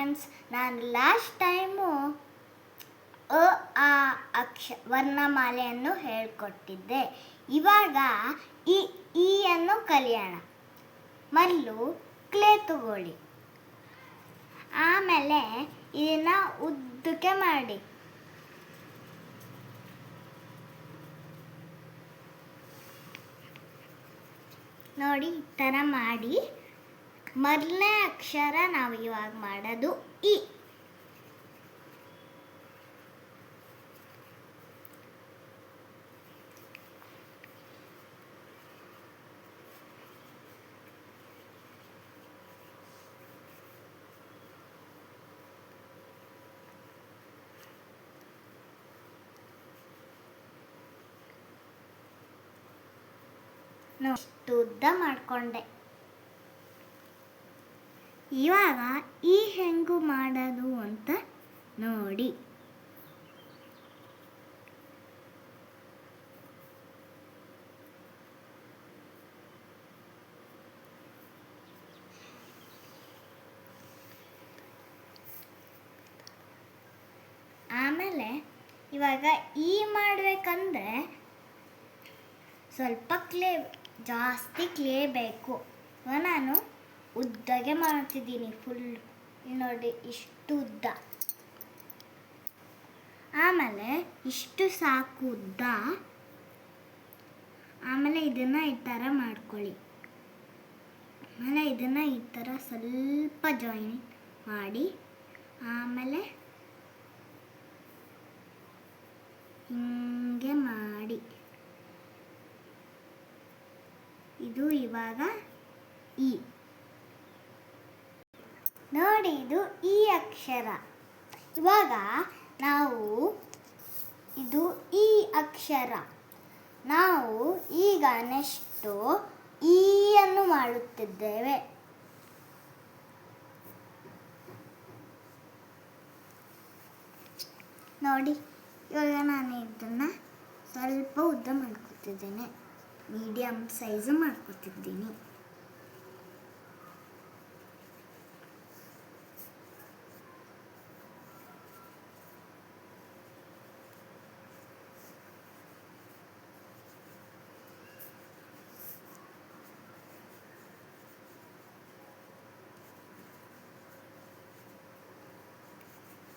Friends, ನಾನು last time ಅ ಆ ವರ್ಣಮಾಲೆಯನ್ನು ಹೇಳ್ಕೊಟ್ಟಿದ್ದೆ. ಇವಾಗ ಈ ಅನ್ನು ಕಲಿಯೋಣ. ಮೊದಲು ಕ್ಲೇ ತಗೊಳ್ಳಿ, ಆಮೇಲೆ ಇದನ್ನು ಉದ್ದಕ್ಕೆ ಮಾಡಿ. ನೋಡಿ, ಈ ಥರ ಮಾಡಿ. ಮೊದಲನೇ ಅಕ್ಷರ ನಾವು ಇವಾಗ ಮಾಡೋದು ಇ. ಇಷ್ಟು ಉದ್ದ ಮಾಡಿಕೊಂಡೆ. ಇವಾಗ ಈ ಹೆಂಗು ಮಾಡೋದು ಅಂತ ನೋಡಿ. ಆಮೇಲೆ ಇವಾಗ ಈ ಮಾಡಬೇಕಂದ್ರೆ ಸ್ವಲ್ಪ ಜಾಸ್ತಿ ಕ್ಲೇ ಬೇಕು. ನಾನು ಉದ್ದಗೆ ಮಾಡ್ತಿದ್ದೀನಿ ಫುಲ್. ನೋಡಿ, ಇಷ್ಟು ಉದ್ದ. ಆಮೇಲೆ ಇಷ್ಟು ಸಾಕು ಉದ್ದ. ಆಮೇಲೆ ಇದನ್ನು ಈ ಥರ ಮಾಡ್ಕೊಳ್ಳಿ. ಆಮೇಲೆ ಇದನ್ನು ಈ ಥರ ಸ್ವಲ್ಪ ಜಾಯಿನ್ ಮಾಡಿ, ಆಮೇಲೆ ಹಿಂಗೆ ಮಾಡಿ. ಇದು ಇವಾಗ ಇ. ನೋಡಿ, ಇದು ಈ ಅಕ್ಷರ. ಇವಾಗ ನಾವು ಇದು ಈ ಅಕ್ಷರ. ನಾವು ಈಗ ನೆಕ್ಸ್ಟು ಈ ಅನ್ನು ಮಾಡುತ್ತಿದ್ದೇವೆ. ನೋಡಿ, ಇವಾಗ ನಾನು ಇದನ್ನು ಸ್ವಲ್ಪ ಉದ್ದ ಮಾಡ್ಕೊತಿದ್ದೇನೆ. Medium size ಮಾಡ್ಕೊತಿದ್ದೀನಿ.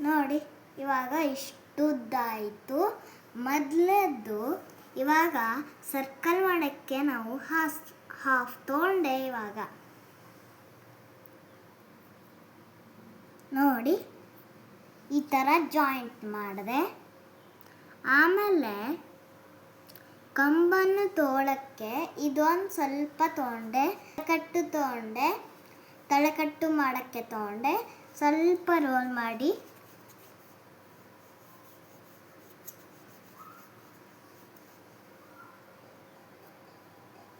ನೋಡಿ, ಇವಾಗ ಇಷ್ಟು ಉದ್ದ ಆಯಿತು. ಮೊದಲನೇದು ಇವಾಗ ಸರ್ಕಲ್ ಮಾಡೋಕ್ಕೆ ನಾವು ಹಾಫ್ ತೊಗೊಂಡೆ. ಇವಾಗ ನೋಡಿ, ಈ ಥರ ಜಾಯಿಂಟ್ ಮಾಡಿದೆ. ಆಮೇಲೆ ಕಂಬನ್ನು ತೋಳಕ್ಕೆ ಇದೊಂದು ಸ್ವಲ್ಪ ತೊಗೊಂಡೆ. ತಲೆಕಟ್ಟು ಮಾಡೋಕ್ಕೆ ತೊಗೊಂಡೆ. ಸ್ವಲ್ಪ ರೋಲ್ ಮಾಡಿ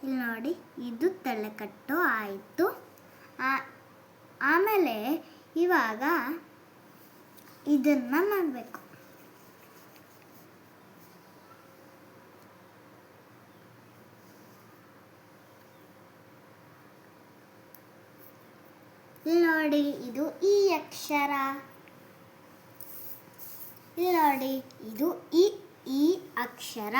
ಇಲ್ಲಿ ನೋಡಿ, ಇದು ತಲೆಕಟ್ಟು ಆಯಿತು. ಆಮೇಲೆ ಇವಾಗ ಇದನ್ನು ಮಾಡಬೇಕು. ಇಲ್ಲಿ ನೋಡಿ, ಇದು ಈ ಅಕ್ಷರ. ಇಲ್ಲಿ ನೋಡಿ, ಇದು ಈ ಅಕ್ಷರ.